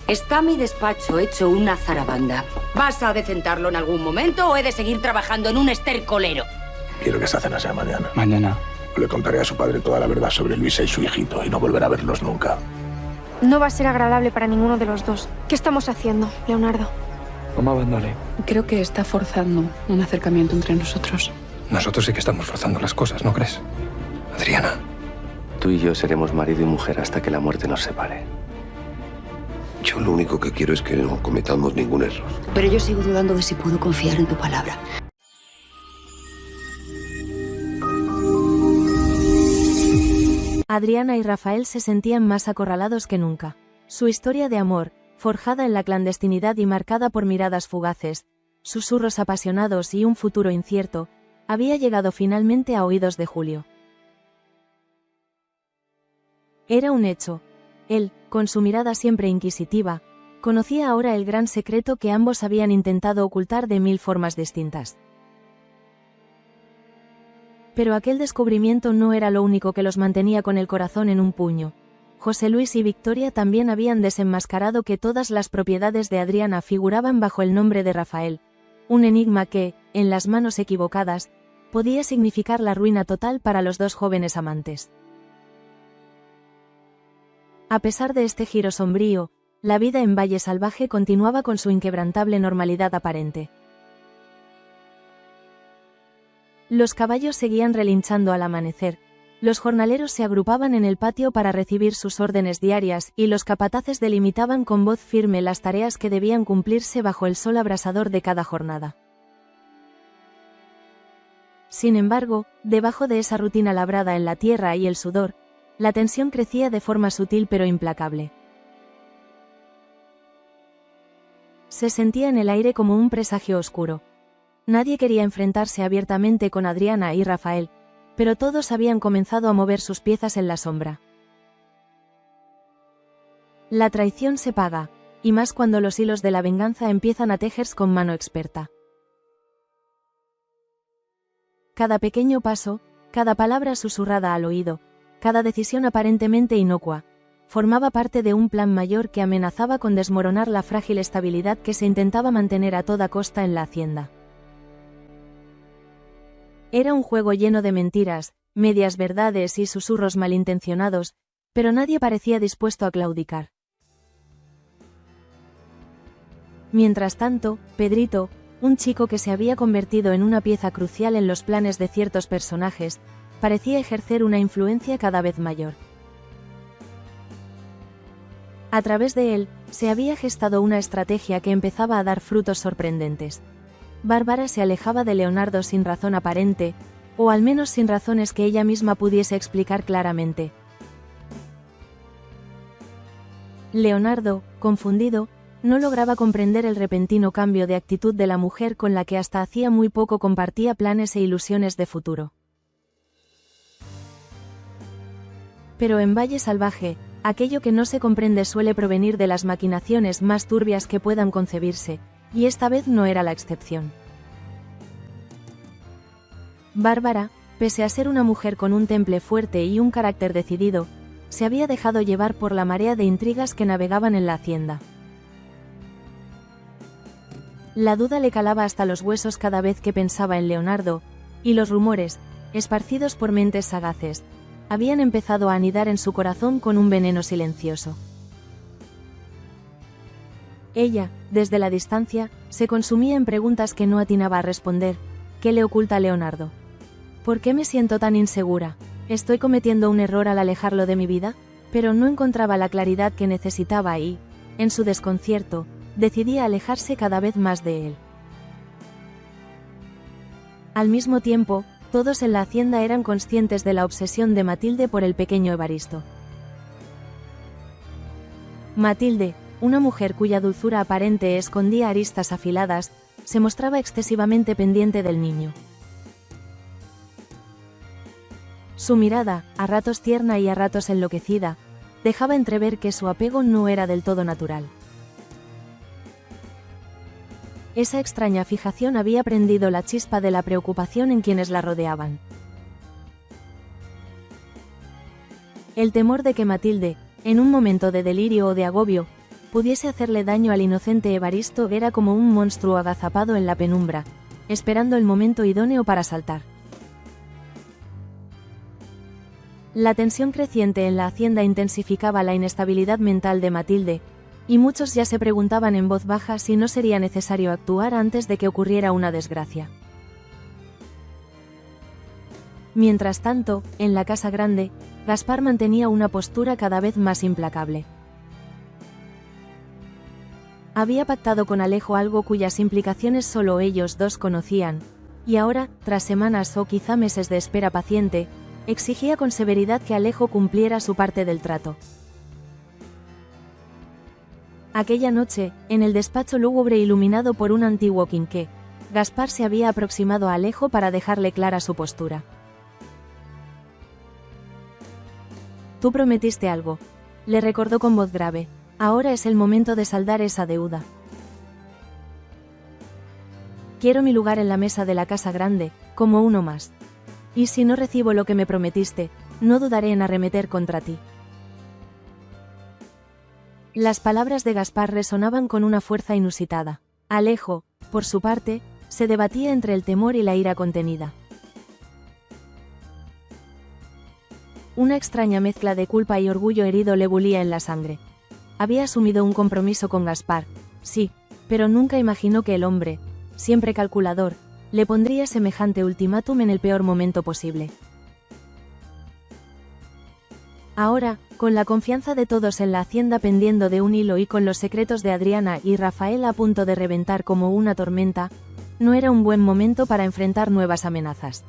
Está mi despacho hecho una zarabanda. ¿Vas a decentarlo en algún momento o he de seguir trabajando en un estercolero? Quiero que esa cena sea mañana. Mañana. Le contaré a su padre toda la verdad sobre Luisa y su hijito y no volverá a verlos nunca. No va a ser agradable para ninguno de los dos. ¿Qué estamos haciendo, Leonardo? ¿Cómo abandone? Creo que está forzando un acercamiento entre nosotros. Nosotros sí que estamos forzando las cosas, ¿no crees? Adriana. Tú y yo seremos marido y mujer hasta que la muerte nos separe. Yo lo único que quiero es que no cometamos ningún error. Pero yo sigo dudando de si puedo confiar en tu palabra. Adriana y Rafael se sentían más acorralados que nunca. Su historia de amor, forjada en la clandestinidad y marcada por miradas fugaces, susurros apasionados y un futuro incierto, había llegado finalmente a oídos de Julio. Era un hecho. Él, con su mirada siempre inquisitiva, conocía ahora el gran secreto que ambos habían intentado ocultar de 1000 formas distintas. Pero aquel descubrimiento no era lo único que los mantenía con el corazón en un puño. José Luis y Victoria también habían desenmascarado que todas las propiedades de Adriana figuraban bajo el nombre de Rafael, un enigma que, en las manos equivocadas, podía significar la ruina total para los dos jóvenes amantes. A pesar de este giro sombrío, la vida en Valle Salvaje continuaba con su inquebrantable normalidad aparente. Los caballos seguían relinchando al amanecer, los jornaleros se agrupaban en el patio para recibir sus órdenes diarias y los capataces delimitaban con voz firme las tareas que debían cumplirse bajo el sol abrasador de cada jornada. Sin embargo, debajo de esa rutina labrada en la tierra y el sudor, la tensión crecía de forma sutil pero implacable. Se sentía en el aire como un presagio oscuro. Nadie quería enfrentarse abiertamente con Adriana y Rafael, pero todos habían comenzado a mover sus piezas en la sombra. La traición se paga, y más cuando los hilos de la venganza empiezan a tejerse con mano experta. Cada pequeño paso, cada palabra susurrada al oído, cada decisión aparentemente inocua, formaba parte de un plan mayor que amenazaba con desmoronar la frágil estabilidad que se intentaba mantener a toda costa en la hacienda. Era un juego lleno de mentiras, medias verdades y susurros malintencionados, pero nadie parecía dispuesto a claudicar. Mientras tanto, Pedrito, un chico que se había convertido en una pieza crucial en los planes de ciertos personajes, parecía ejercer una influencia cada vez mayor. A través de él, se había gestado una estrategia que empezaba a dar frutos sorprendentes. Bárbara se alejaba de Leonardo sin razón aparente, o al menos sin razones que ella misma pudiese explicar claramente. Leonardo, confundido, no lograba comprender el repentino cambio de actitud de la mujer con la que hasta hacía muy poco compartía planes e ilusiones de futuro. Pero en Valle Salvaje, aquello que no se comprende suele provenir de las maquinaciones más turbias que puedan concebirse, y esta vez no era la excepción. Bárbara, pese a ser una mujer con un temple fuerte y un carácter decidido, se había dejado llevar por la marea de intrigas que navegaban en la hacienda. La duda le calaba hasta los huesos cada vez que pensaba en Leonardo, y los rumores, esparcidos por mentes sagaces, habían empezado a anidar en su corazón con un veneno silencioso. Ella, desde la distancia, se consumía en preguntas que no atinaba a responder. ¿Qué le oculta a Leonardo? ¿Por qué me siento tan insegura? ¿Estoy cometiendo un error al alejarlo de mi vida? Pero no encontraba la claridad que necesitaba y, en su desconcierto, decidía alejarse cada vez más de él. Al mismo tiempo, todos en la hacienda eran conscientes de la obsesión de Matilde por el pequeño Evaristo. Matilde, una mujer cuya dulzura aparente escondía aristas afiladas, se mostraba excesivamente pendiente del niño. Su mirada, a ratos tierna y a ratos enloquecida, dejaba entrever que su apego no era del todo natural. Esa extraña fijación había prendido la chispa de la preocupación en quienes la rodeaban. El temor de que Matilde, en un momento de delirio o de agobio, pudiese hacerle daño al inocente Evaristo era como un monstruo agazapado en la penumbra, esperando el momento idóneo para saltar. La tensión creciente en la hacienda intensificaba la inestabilidad mental de Matilde, y muchos ya se preguntaban en voz baja si no sería necesario actuar antes de que ocurriera una desgracia. Mientras tanto, en la casa grande, Gaspar mantenía una postura cada vez más implacable. Había pactado con Alejo algo cuyas implicaciones solo ellos dos conocían, y ahora, tras semanas o quizá meses de espera paciente, exigía con severidad que Alejo cumpliera su parte del trato. Aquella noche, en el despacho lúgubre iluminado por un antiguo quinqué, Gaspar se había aproximado a Alejo para dejarle clara su postura. «Tú prometiste algo», le recordó con voz grave. «Ahora es el momento de saldar esa deuda. Quiero mi lugar en la mesa de la casa grande, como uno más. Y si no recibo lo que me prometiste, no dudaré en arremeter contra ti». Las palabras de Gaspar resonaban con una fuerza inusitada. Alejo, por su parte, se debatía entre el temor y la ira contenida. Una extraña mezcla de culpa y orgullo herido le bullía en la sangre. Había asumido un compromiso con Gaspar, sí, pero nunca imaginó que el hombre, siempre calculador, le pondría semejante ultimátum en el peor momento posible. Ahora, con la confianza de todos en la hacienda pendiendo de un hilo y con los secretos de Adriana y Rafael a punto de reventar como una tormenta, no era un buen momento para enfrentar nuevas amenazas.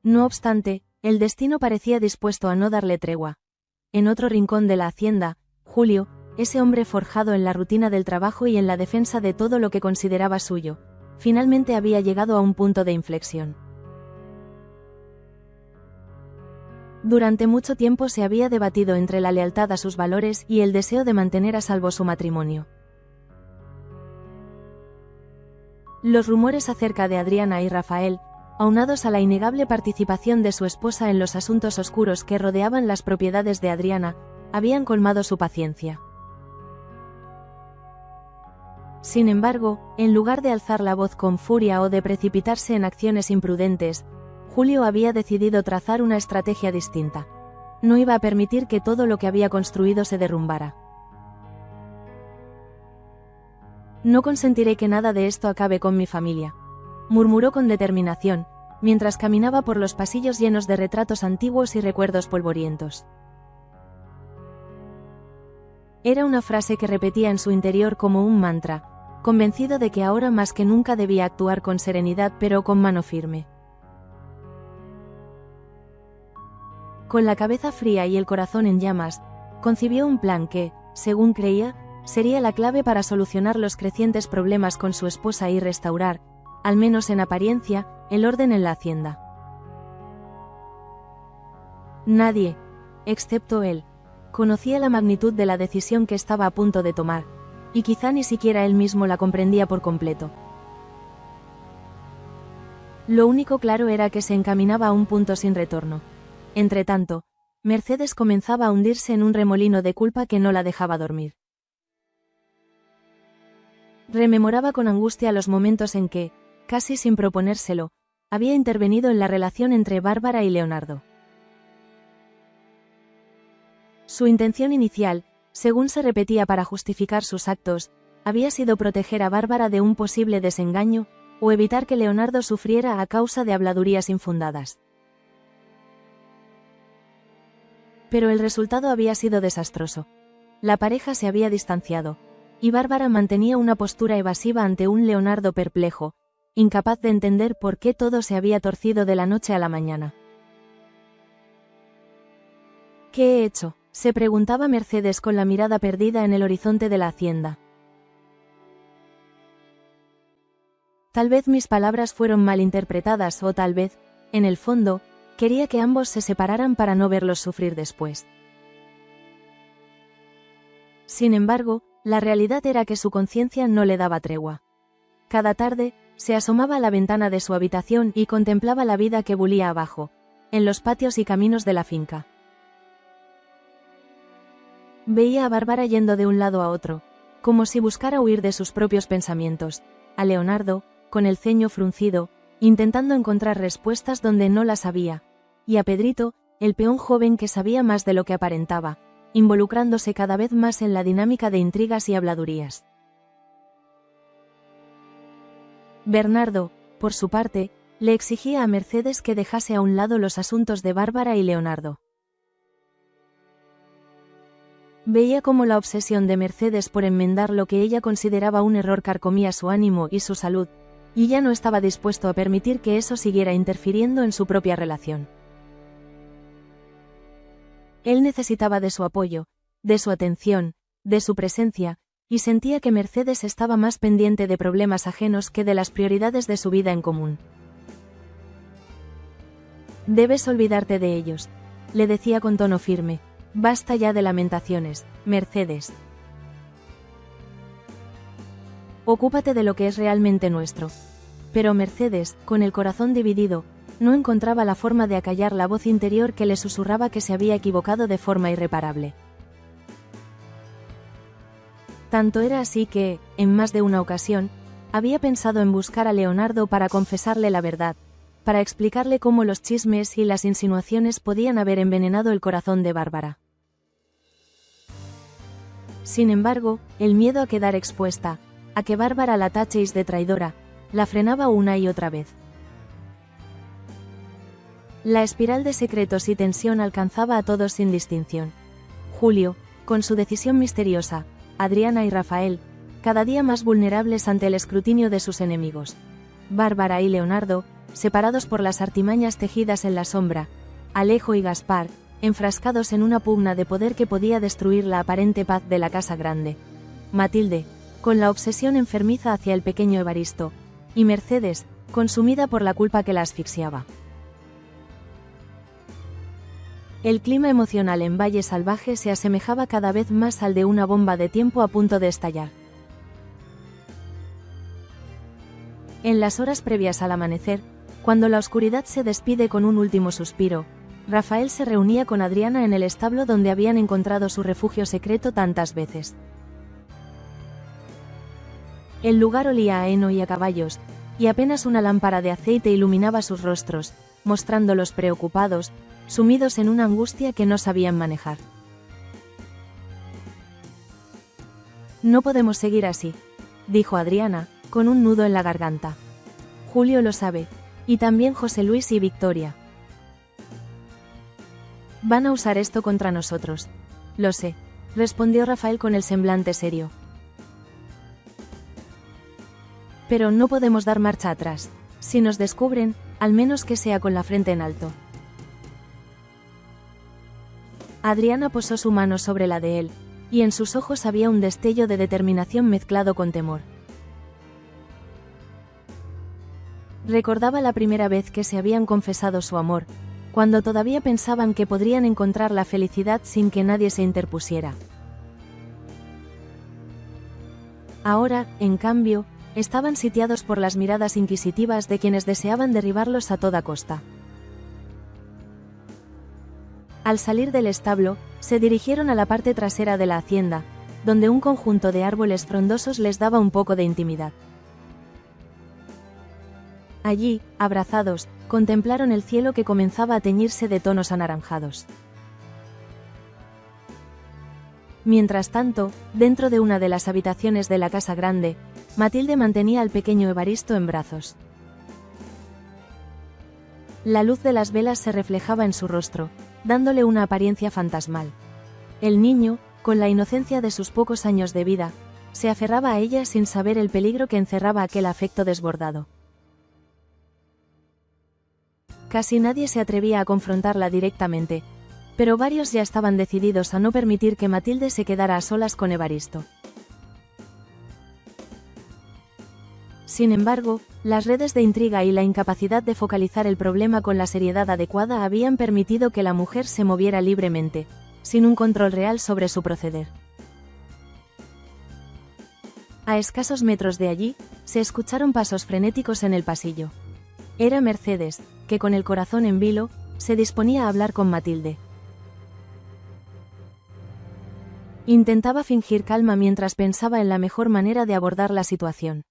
No obstante, el destino parecía dispuesto a no darle tregua. En otro rincón de la hacienda, Julio, ese hombre forjado en la rutina del trabajo y en la defensa de todo lo que consideraba suyo, finalmente había llegado a un punto de inflexión. Durante mucho tiempo se había debatido entre la lealtad a sus valores y el deseo de mantener a salvo su matrimonio. Los rumores acerca de Adriana y Rafael, aunados a la innegable participación de su esposa en los asuntos oscuros que rodeaban las propiedades de Adriana, habían colmado su paciencia. Sin embargo, en lugar de alzar la voz con furia o de precipitarse en acciones imprudentes, Julio había decidido trazar una estrategia distinta. No iba a permitir que todo lo que había construido se derrumbara. «No consentiré que nada de esto acabe con mi familia», murmuró con determinación, mientras caminaba por los pasillos llenos de retratos antiguos y recuerdos polvorientos. Era una frase que repetía en su interior como un mantra, convencido de que ahora más que nunca debía actuar con serenidad pero con mano firme. Con la cabeza fría y el corazón en llamas, concibió un plan que, según creía, sería la clave para solucionar los crecientes problemas con su esposa y restaurar, al menos en apariencia, el orden en la hacienda. Nadie, excepto él, conocía la magnitud de la decisión que estaba a punto de tomar, y quizá ni siquiera él mismo la comprendía por completo. Lo único claro era que se encaminaba a un punto sin retorno. Entretanto, Mercedes comenzaba a hundirse en un remolino de culpa que no la dejaba dormir. Rememoraba con angustia los momentos en que, casi sin proponérselo, había intervenido en la relación entre Bárbara y Leonardo. Su intención inicial, según se repetía para justificar sus actos, había sido proteger a Bárbara de un posible desengaño, o evitar que Leonardo sufriera a causa de habladurías infundadas. Pero el resultado había sido desastroso. La pareja se había distanciado, y Bárbara mantenía una postura evasiva ante un Leonardo perplejo, incapaz de entender por qué todo se había torcido de la noche a la mañana. ¿Qué he hecho?, se preguntaba Mercedes con la mirada perdida en el horizonte de la hacienda. Tal vez mis palabras fueron mal interpretadas o tal vez, en el fondo, quería que ambos se separaran para no verlos sufrir después. Sin embargo, la realidad era que su conciencia no le daba tregua. Cada tarde, se asomaba a la ventana de su habitación y contemplaba la vida que bullía abajo, en los patios y caminos de la finca. Veía a Bárbara yendo de un lado a otro, como si buscara huir de sus propios pensamientos, a Leonardo, con el ceño fruncido, intentando encontrar respuestas donde no las había, y a Pedrito, el peón joven que sabía más de lo que aparentaba, involucrándose cada vez más en la dinámica de intrigas y habladurías. Bernardo, por su parte, le exigía a Mercedes que dejase a un lado los asuntos de Bárbara y Leonardo. Veía cómo la obsesión de Mercedes por enmendar lo que ella consideraba un error carcomía su ánimo y su salud, y ya no estaba dispuesto a permitir que eso siguiera interfiriendo en su propia relación. Él necesitaba de su apoyo, de su atención, de su presencia, y sentía que Mercedes estaba más pendiente de problemas ajenos que de las prioridades de su vida en común. «Debes olvidarte de ellos», le decía con tono firme. «Basta ya de lamentaciones, Mercedes. Ocúpate de lo que es realmente nuestro». Pero Mercedes, con el corazón dividido, no encontraba la forma de acallar la voz interior que le susurraba que se había equivocado de forma irreparable. Tanto era así que, en más de una ocasión, había pensado en buscar a Leonardo para confesarle la verdad, para explicarle cómo los chismes y las insinuaciones podían haber envenenado el corazón de Bárbara. Sin embargo, el miedo a quedar expuesta, a que Bárbara la tacheis de traidora, la frenaba una y otra vez. La espiral de secretos y tensión alcanzaba a todos sin distinción. Julio, con su decisión misteriosa, Adriana y Rafael, cada día más vulnerables ante el escrutinio de sus enemigos. Bárbara y Leonardo, separados por las artimañas tejidas en la sombra. Alejo y Gaspar, enfrascados en una pugna de poder que podía destruir la aparente paz de la casa grande. Matilde, con la obsesión enfermiza hacia el pequeño Evaristo. Y Mercedes, consumida por la culpa que la asfixiaba. El clima emocional en Valle Salvaje se asemejaba cada vez más al de una bomba de tiempo a punto de estallar. En las horas previas al amanecer, cuando la oscuridad se despide con un último suspiro, Rafael se reunía con Adriana en el establo donde habían encontrado su refugio secreto tantas veces. El lugar olía a heno y a caballos, y apenas una lámpara de aceite iluminaba sus rostros, mostrándolos preocupados, sumidos en una angustia que no sabían manejar. «No podemos seguir así», dijo Adriana, con un nudo en la garganta. «Julio lo sabe, y también José Luis y Victoria. Van a usar esto contra nosotros». «Lo sé», respondió Rafael con el semblante serio. «Pero no podemos dar marcha atrás. Si nos descubren, al menos que sea con la frente en alto». Adriana posó su mano sobre la de él, y en sus ojos había un destello de determinación mezclado con temor. Recordaba la primera vez que se habían confesado su amor, cuando todavía pensaban que podrían encontrar la felicidad sin que nadie se interpusiera. Ahora, en cambio, estaban sitiados por las miradas inquisitivas de quienes deseaban derribarlos a toda costa. Al salir del establo, se dirigieron a la parte trasera de la hacienda, donde un conjunto de árboles frondosos les daba un poco de intimidad. Allí, abrazados, contemplaron el cielo que comenzaba a teñirse de tonos anaranjados. Mientras tanto, dentro de una de las habitaciones de la casa grande, Matilde mantenía al pequeño Evaristo en brazos. La luz de las velas se reflejaba en su rostro, dándole una apariencia fantasmal. El niño, con la inocencia de sus pocos años de vida, se aferraba a ella sin saber el peligro que encerraba aquel afecto desbordado. Casi nadie se atrevía a confrontarla directamente, pero varios ya estaban decididos a no permitir que Matilde se quedara a solas con Evaristo. Sin embargo, las redes de intriga y la incapacidad de focalizar el problema con la seriedad adecuada habían permitido que la mujer se moviera libremente, sin un control real sobre su proceder. A escasos metros de allí, se escucharon pasos frenéticos en el pasillo. Era Mercedes, que con el corazón en vilo, se disponía a hablar con Matilde. Intentaba fingir calma mientras pensaba en la mejor manera de abordar la situación.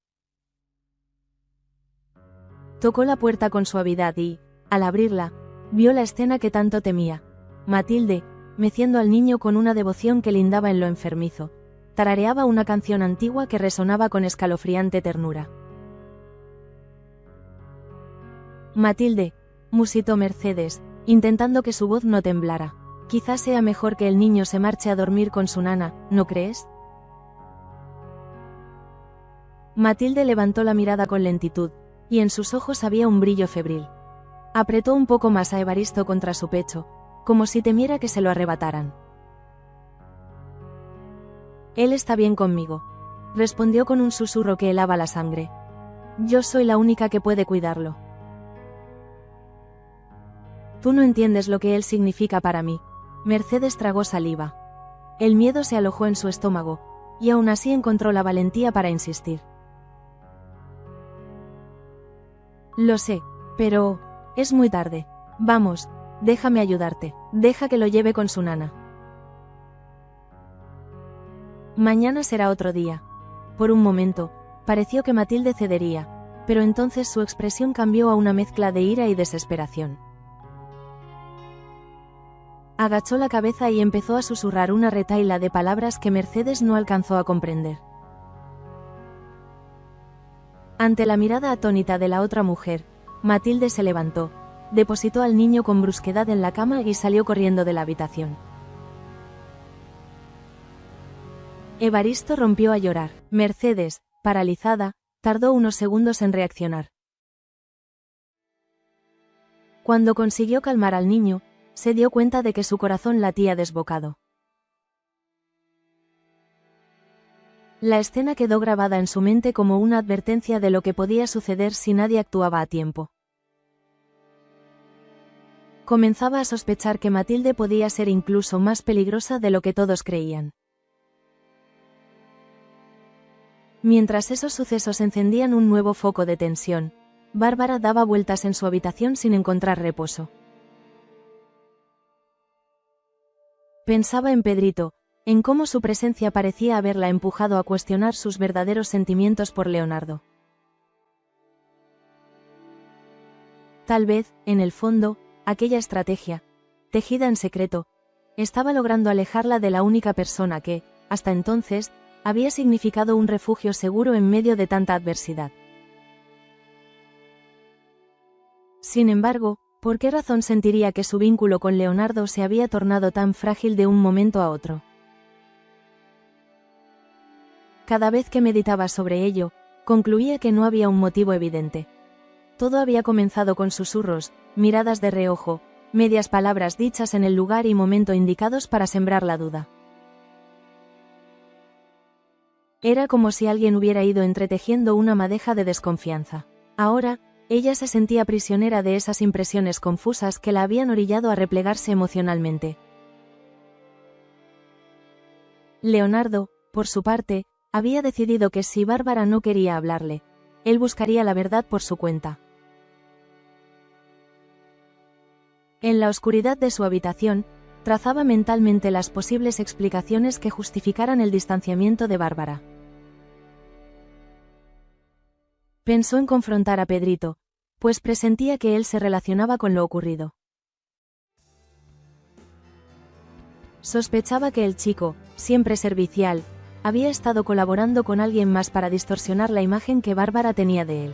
Tocó la puerta con suavidad y, al abrirla, vio la escena que tanto temía. Matilde, meciendo al niño con una devoción que lindaba en lo enfermizo, tarareaba una canción antigua que resonaba con escalofriante ternura. Matilde, musitó Mercedes, intentando que su voz no temblara. Quizás sea mejor que el niño se marche a dormir con su nana, ¿no crees? Matilde levantó la mirada con lentitud, y en sus ojos había un brillo febril. Apretó un poco más a Evaristo contra su pecho, como si temiera que se lo arrebataran. Él está bien conmigo, respondió con un susurro que helaba la sangre. Yo soy la única que puede cuidarlo. Tú no entiendes lo que él significa para mí. Mercedes tragó saliva. El miedo se alojó en su estómago, y aún así encontró la valentía para insistir. Lo sé, pero es muy tarde. Vamos, déjame ayudarte. Deja que lo lleve con su nana. Mañana será otro día. Por un momento, pareció que Matilde cedería, pero entonces su expresión cambió a una mezcla de ira y desesperación. Agachó la cabeza y empezó a susurrar una retahíla de palabras que Mercedes no alcanzó a comprender. Ante la mirada atónita de la otra mujer, Matilde se levantó, depositó al niño con brusquedad en la cama y salió corriendo de la habitación. Evaristo rompió a llorar. Mercedes, paralizada, tardó unos segundos en reaccionar. Cuando consiguió calmar al niño, se dio cuenta de que su corazón latía desbocado. La escena quedó grabada en su mente como una advertencia de lo que podía suceder si nadie actuaba a tiempo. Comenzaba a sospechar que Matilde podía ser incluso más peligrosa de lo que todos creían. Mientras esos sucesos encendían un nuevo foco de tensión, Bárbara daba vueltas en su habitación sin encontrar reposo. Pensaba en Pedrito, en cómo su presencia parecía haberla empujado a cuestionar sus verdaderos sentimientos por Leonardo. Tal vez, en el fondo, aquella estrategia, tejida en secreto, estaba logrando alejarla de la única persona que, hasta entonces, había significado un refugio seguro en medio de tanta adversidad. Sin embargo, ¿por qué razón sentiría que su vínculo con Leonardo se había tornado tan frágil de un momento a otro? Cada vez que meditaba sobre ello, concluía que no había un motivo evidente. Todo había comenzado con susurros, miradas de reojo, medias palabras dichas en el lugar y momento indicados para sembrar la duda. Era como si alguien hubiera ido entretejiendo una madeja de desconfianza. Ahora, ella se sentía prisionera de esas impresiones confusas que la habían orillado a replegarse emocionalmente. Leonardo, por su parte, había decidido que si Bárbara no quería hablarle, él buscaría la verdad por su cuenta. En la oscuridad de su habitación, trazaba mentalmente las posibles explicaciones que justificaran el distanciamiento de Bárbara. Pensó en confrontar a Pedrito, pues presentía que él se relacionaba con lo ocurrido. Sospechaba que el chico, siempre servicial, había estado colaborando con alguien más para distorsionar la imagen que Bárbara tenía de él.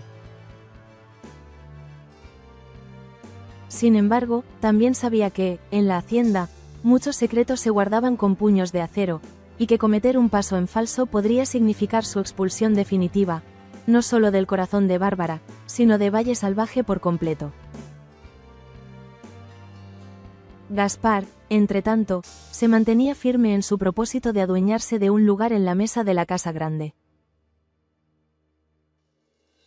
Sin embargo, también sabía que, en la hacienda, muchos secretos se guardaban con puños de acero, y que cometer un paso en falso podría significar su expulsión definitiva, no solo del corazón de Bárbara, sino de Valle Salvaje por completo. Gaspar, entretanto, se mantenía firme en su propósito de adueñarse de un lugar en la mesa de la casa grande.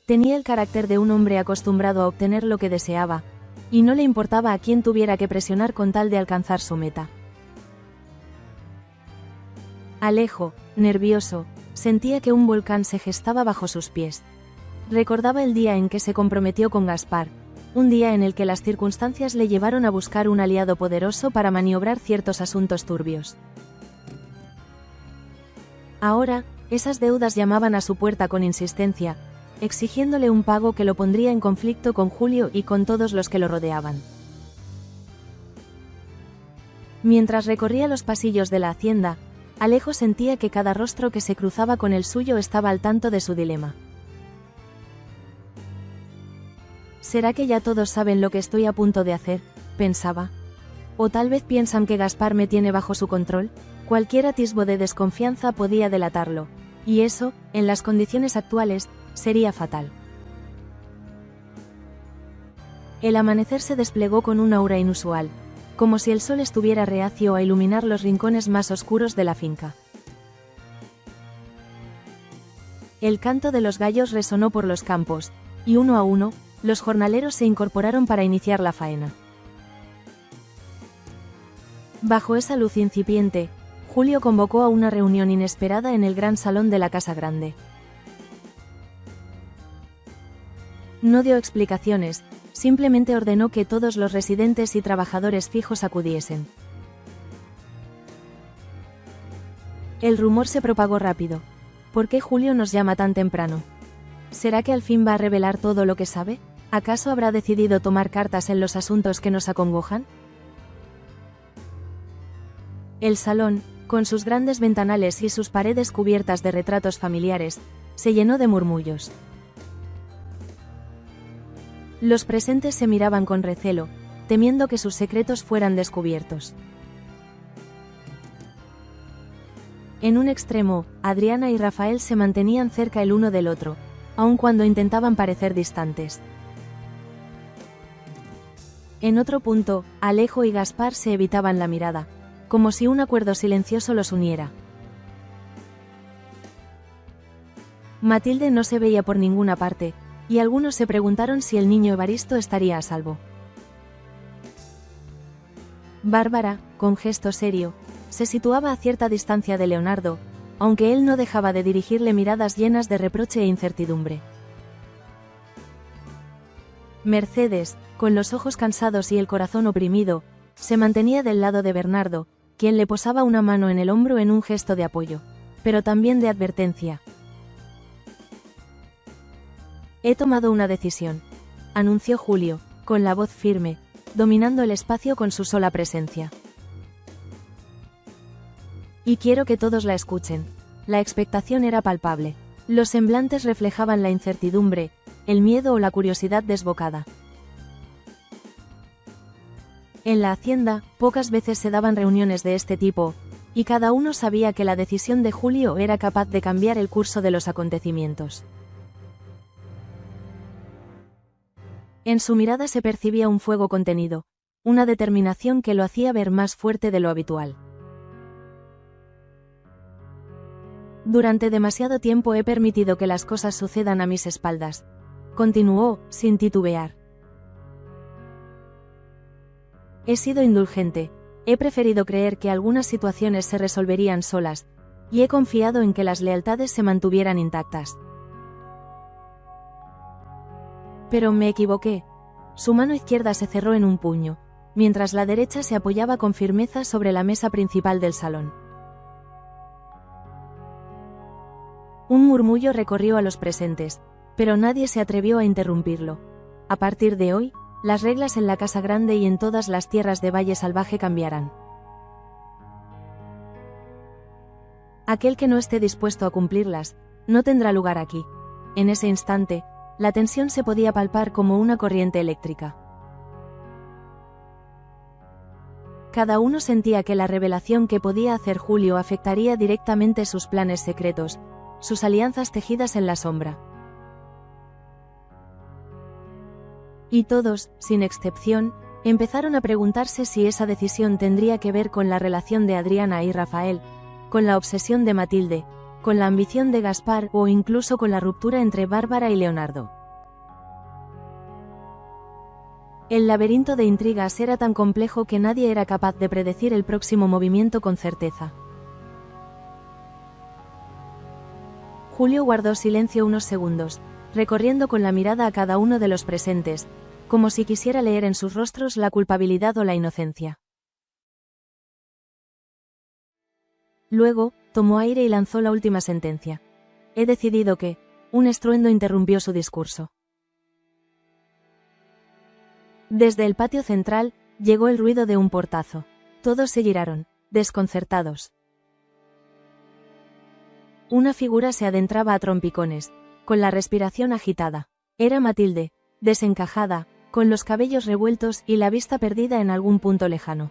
Tenía el carácter de un hombre acostumbrado a obtener lo que deseaba, y no le importaba a quién tuviera que presionar con tal de alcanzar su meta. Alejo, nervioso, sentía que un volcán se gestaba bajo sus pies. Recordaba el día en que se comprometió con Gaspar, un día en el que las circunstancias le llevaron a buscar un aliado poderoso para maniobrar ciertos asuntos turbios. Ahora, esas deudas llamaban a su puerta con insistencia, exigiéndole un pago que lo pondría en conflicto con Julio y con todos los que lo rodeaban. Mientras recorría los pasillos de la hacienda, Alejo sentía que cada rostro que se cruzaba con el suyo estaba al tanto de su dilema. ¿Será que ya todos saben lo que estoy a punto de hacer?, pensaba. ¿O tal vez piensan que Gaspar me tiene bajo su control? Cualquier atisbo de desconfianza podía delatarlo, y eso, en las condiciones actuales, sería fatal. El amanecer se desplegó con un aura inusual, como si el sol estuviera reacio a iluminar los rincones más oscuros de la finca. El canto de los gallos resonó por los campos, y uno a uno, los jornaleros se incorporaron para iniciar la faena. Bajo esa luz incipiente, Julio convocó a una reunión inesperada en el gran salón de la casa grande. No dio explicaciones, simplemente ordenó que todos los residentes y trabajadores fijos acudiesen. El rumor se propagó rápido. ¿Por qué Julio nos llama tan temprano? ¿Será que al fin va a revelar todo lo que sabe? ¿Acaso habrá decidido tomar cartas en los asuntos que nos acongojan? El salón, con sus grandes ventanales y sus paredes cubiertas de retratos familiares, se llenó de murmullos. Los presentes se miraban con recelo, temiendo que sus secretos fueran descubiertos. En un extremo, Adriana y Rafael se mantenían cerca el uno del otro, aun cuando intentaban parecer distantes. En otro punto, Alejo y Gaspar se evitaban la mirada, como si un acuerdo silencioso los uniera. Matilde no se veía por ninguna parte, y algunos se preguntaron si el niño Evaristo estaría a salvo. Bárbara, con gesto serio, se situaba a cierta distancia de Leonardo, aunque él no dejaba de dirigirle miradas llenas de reproche e incertidumbre. Mercedes, con los ojos cansados y el corazón oprimido, se mantenía del lado de Bernardo, quien le posaba una mano en el hombro en un gesto de apoyo, pero también de advertencia. «He tomado una decisión», anunció Julio, con la voz firme, dominando el espacio con su sola presencia. «Y quiero que todos la escuchen». La expectación era palpable. Los semblantes reflejaban la incertidumbre, el miedo o la curiosidad desbocada. En la hacienda, pocas veces se daban reuniones de este tipo, y cada uno sabía que la decisión de Julio era capaz de cambiar el curso de los acontecimientos. En su mirada se percibía un fuego contenido, una determinación que lo hacía ver más fuerte de lo habitual. «Durante demasiado tiempo he permitido que las cosas sucedan a mis espaldas», continuó, sin titubear. «He sido indulgente, he preferido creer que algunas situaciones se resolverían solas, y he confiado en que las lealtades se mantuvieran intactas. Pero me equivoqué». Su mano izquierda se cerró en un puño, mientras la derecha se apoyaba con firmeza sobre la mesa principal del salón. Un murmullo recorrió a los presentes, pero nadie se atrevió a interrumpirlo. A partir de hoy, las reglas en la Casa Grande y en todas las tierras de Valle Salvaje cambiarán. Aquel que no esté dispuesto a cumplirlas, no tendrá lugar aquí. En ese instante, la tensión se podía palpar como una corriente eléctrica. Cada uno sentía que la revelación que podía hacer Julio afectaría directamente sus planes secretos, sus alianzas tejidas en la sombra. Y todos, sin excepción, empezaron a preguntarse si esa decisión tendría que ver con la relación de Adriana y Rafael, con la obsesión de Matilde, con la ambición de Gaspar o incluso con la ruptura entre Bárbara y Leonardo. El laberinto de intrigas era tan complejo que nadie era capaz de predecir el próximo movimiento con certeza. Julio guardó silencio unos segundos, recorriendo con la mirada a cada uno de los presentes, como si quisiera leer en sus rostros la culpabilidad o la inocencia. Luego, tomó aire y lanzó la última sentencia. He decidido que... Un estruendo interrumpió su discurso. Desde el patio central, llegó el ruido de un portazo. Todos se giraron, desconcertados. Una figura se adentraba a trompicones, con la respiración agitada. Era Matilde, desencajada, con los cabellos revueltos y la vista perdida en algún punto lejano.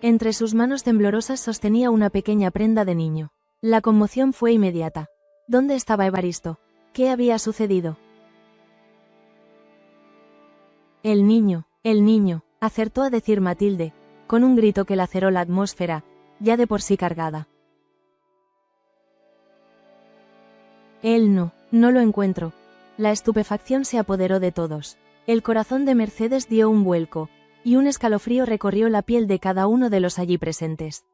Entre sus manos temblorosas sostenía una pequeña prenda de niño. La conmoción fue inmediata. ¿Dónde estaba Evaristo? ¿Qué había sucedido? El niño, acertó a decir Matilde, con un grito que laceró la atmósfera, ya de por sí cargada. Él no lo encuentro. La estupefacción se apoderó de todos. El corazón de Mercedes dio un vuelco, y un escalofrío recorrió la piel de cada uno de los allí presentes.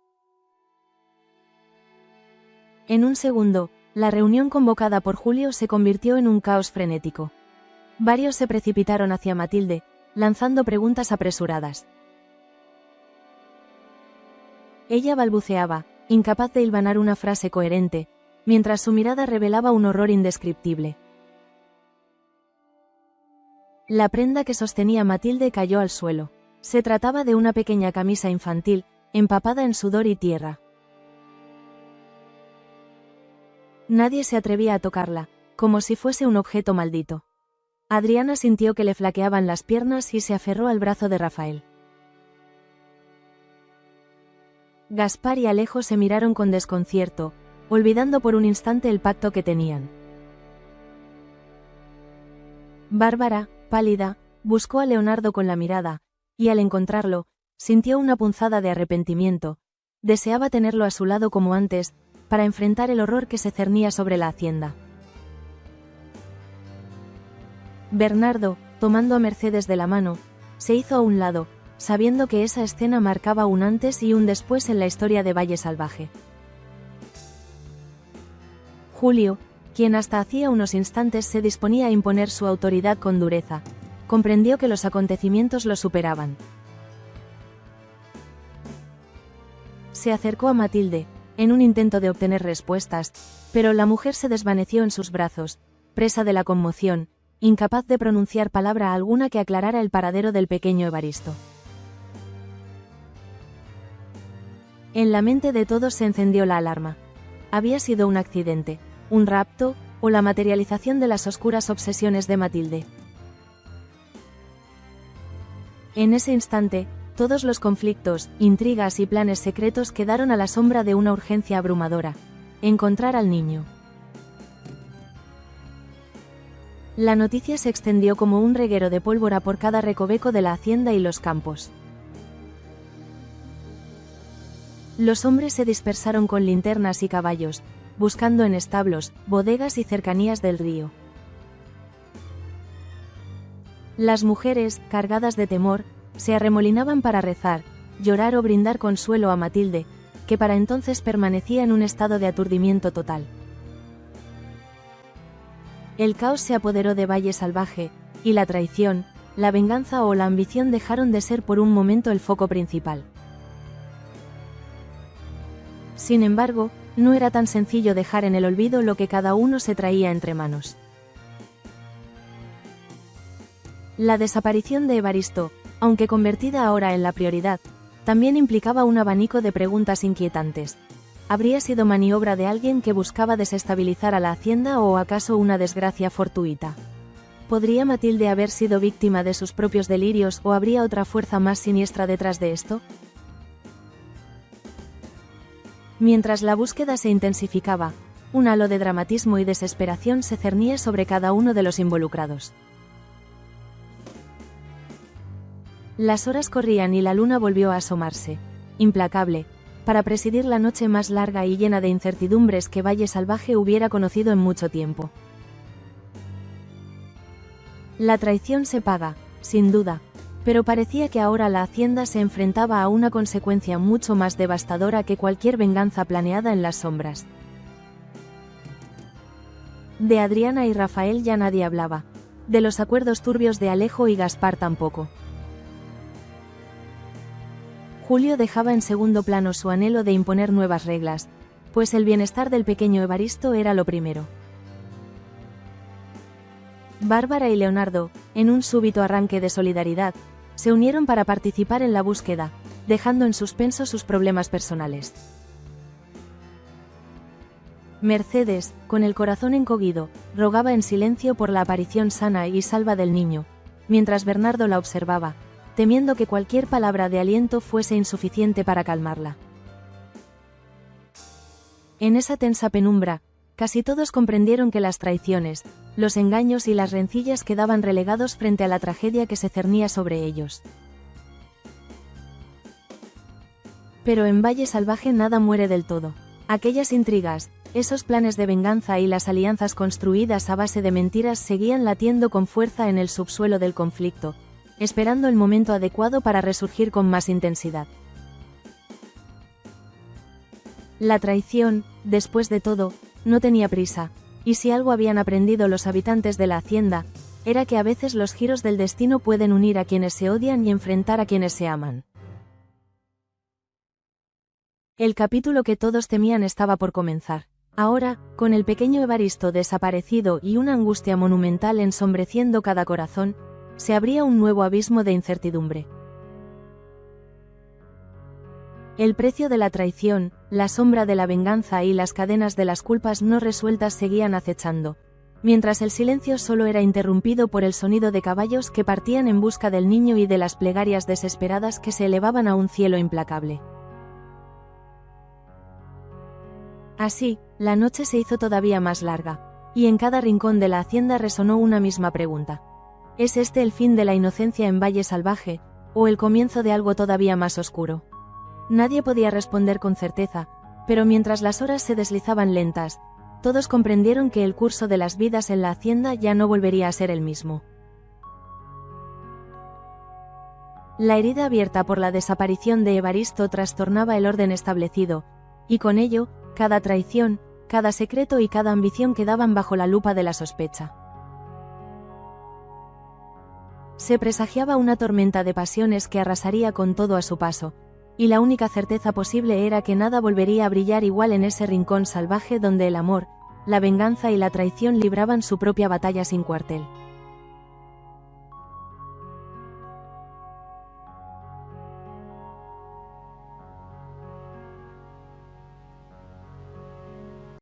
En un segundo, la reunión convocada por Julio se convirtió en un caos frenético. Varios se precipitaron hacia Matilde, lanzando preguntas apresuradas. Ella balbuceaba, incapaz de hilvanar una frase coherente, mientras su mirada revelaba un horror indescriptible. La prenda que sostenía Matilde cayó al suelo. Se trataba de una pequeña camisa infantil, empapada en sudor y tierra. Nadie se atrevía a tocarla, como si fuese un objeto maldito. Adriana sintió que le flaqueaban las piernas y se aferró al brazo de Rafael. Gaspar y Alejo se miraron con desconcierto, olvidando por un instante el pacto que tenían. Bárbara, pálida, buscó a Leonardo con la mirada, y al encontrarlo, sintió una punzada de arrepentimiento. Deseaba tenerlo a su lado como antes, para enfrentar el horror que se cernía sobre la hacienda. Bernardo, tomando a Mercedes de la mano, se hizo a un lado, sabiendo que esa escena marcaba un antes y un después en la historia de Valle Salvaje. Julio, quien hasta hacía unos instantes se disponía a imponer su autoridad con dureza, comprendió que los acontecimientos lo superaban. Se acercó a Matilde, en un intento de obtener respuestas, pero la mujer se desvaneció en sus brazos, presa de la conmoción, incapaz de pronunciar palabra alguna que aclarara el paradero del pequeño Evaristo. En la mente de todos se encendió la alarma. Había sido un accidente, un rapto, o la materialización de las oscuras obsesiones de Matilde. En ese instante, todos los conflictos, intrigas y planes secretos quedaron a la sombra de una urgencia abrumadora: encontrar al niño. La noticia se extendió como un reguero de pólvora por cada recoveco de la hacienda y los campos. Los hombres se dispersaron con linternas y caballos, buscando en establos, bodegas y cercanías del río. Las mujeres, cargadas de temor, se arremolinaban para rezar, llorar o brindar consuelo a Matilde, que para entonces permanecía en un estado de aturdimiento total. El caos se apoderó de Valle Salvaje, y la traición, la venganza o la ambición dejaron de ser por un momento el foco principal. Sin embargo, no era tan sencillo dejar en el olvido lo que cada uno se traía entre manos. La desaparición de Evaristo, aunque convertida ahora en la prioridad, también implicaba un abanico de preguntas inquietantes. ¿Habría sido maniobra de alguien que buscaba desestabilizar a la hacienda o acaso una desgracia fortuita? ¿Podría Matilde haber sido víctima de sus propios delirios o habría otra fuerza más siniestra detrás de esto? Mientras la búsqueda se intensificaba, un halo de dramatismo y desesperación se cernía sobre cada uno de los involucrados. Las horas corrían y la luna volvió a asomarse, implacable, para presidir la noche más larga y llena de incertidumbres que Valle Salvaje hubiera conocido en mucho tiempo. La traición se paga, sin duda, pero parecía que ahora la hacienda se enfrentaba a una consecuencia mucho más devastadora que cualquier venganza planeada en las sombras. De Adriana y Rafael ya nadie hablaba, de los acuerdos turbios de Alejo y Gaspar tampoco. Julio dejaba en segundo plano su anhelo de imponer nuevas reglas, pues el bienestar del pequeño Evaristo era lo primero. Bárbara y Leonardo, en un súbito arranque de solidaridad, se unieron para participar en la búsqueda, dejando en suspenso sus problemas personales. Mercedes, con el corazón encogido, rogaba en silencio por la aparición sana y salva del niño, mientras Bernardo la observaba, temiendo que cualquier palabra de aliento fuese insuficiente para calmarla. En esa tensa penumbra, casi todos comprendieron que las traiciones, los engaños y las rencillas quedaban relegados frente a la tragedia que se cernía sobre ellos. Pero en Valle Salvaje nada muere del todo. Aquellas intrigas, esos planes de venganza y las alianzas construidas a base de mentiras seguían latiendo con fuerza en el subsuelo del conflicto, esperando el momento adecuado para resurgir con más intensidad. La traición, después de todo, no tenía prisa, y si algo habían aprendido los habitantes de la hacienda, era que a veces los giros del destino pueden unir a quienes se odian y enfrentar a quienes se aman. El capítulo que todos temían estaba por comenzar. Ahora, con el pequeño Evaristo desaparecido y una angustia monumental ensombreciendo cada corazón, se abría un nuevo abismo de incertidumbre. El precio de la traición, la sombra de la venganza y las cadenas de las culpas no resueltas seguían acechando, mientras el silencio solo era interrumpido por el sonido de caballos que partían en busca del niño y de las plegarias desesperadas que se elevaban a un cielo implacable. Así, la noche se hizo todavía más larga, y en cada rincón de la hacienda resonó una misma pregunta. ¿Es este el fin de la inocencia en Valle Salvaje, o el comienzo de algo todavía más oscuro? Nadie podía responder con certeza, pero mientras las horas se deslizaban lentas, todos comprendieron que el curso de las vidas en la hacienda ya no volvería a ser el mismo. La herida abierta por la desaparición de Evaristo trastornaba el orden establecido, y con ello, cada traición, cada secreto y cada ambición quedaban bajo la lupa de la sospecha. Se presagiaba una tormenta de pasiones que arrasaría con todo a su paso, y la única certeza posible era que nada volvería a brillar igual en ese rincón salvaje donde el amor, la venganza y la traición libraban su propia batalla sin cuartel.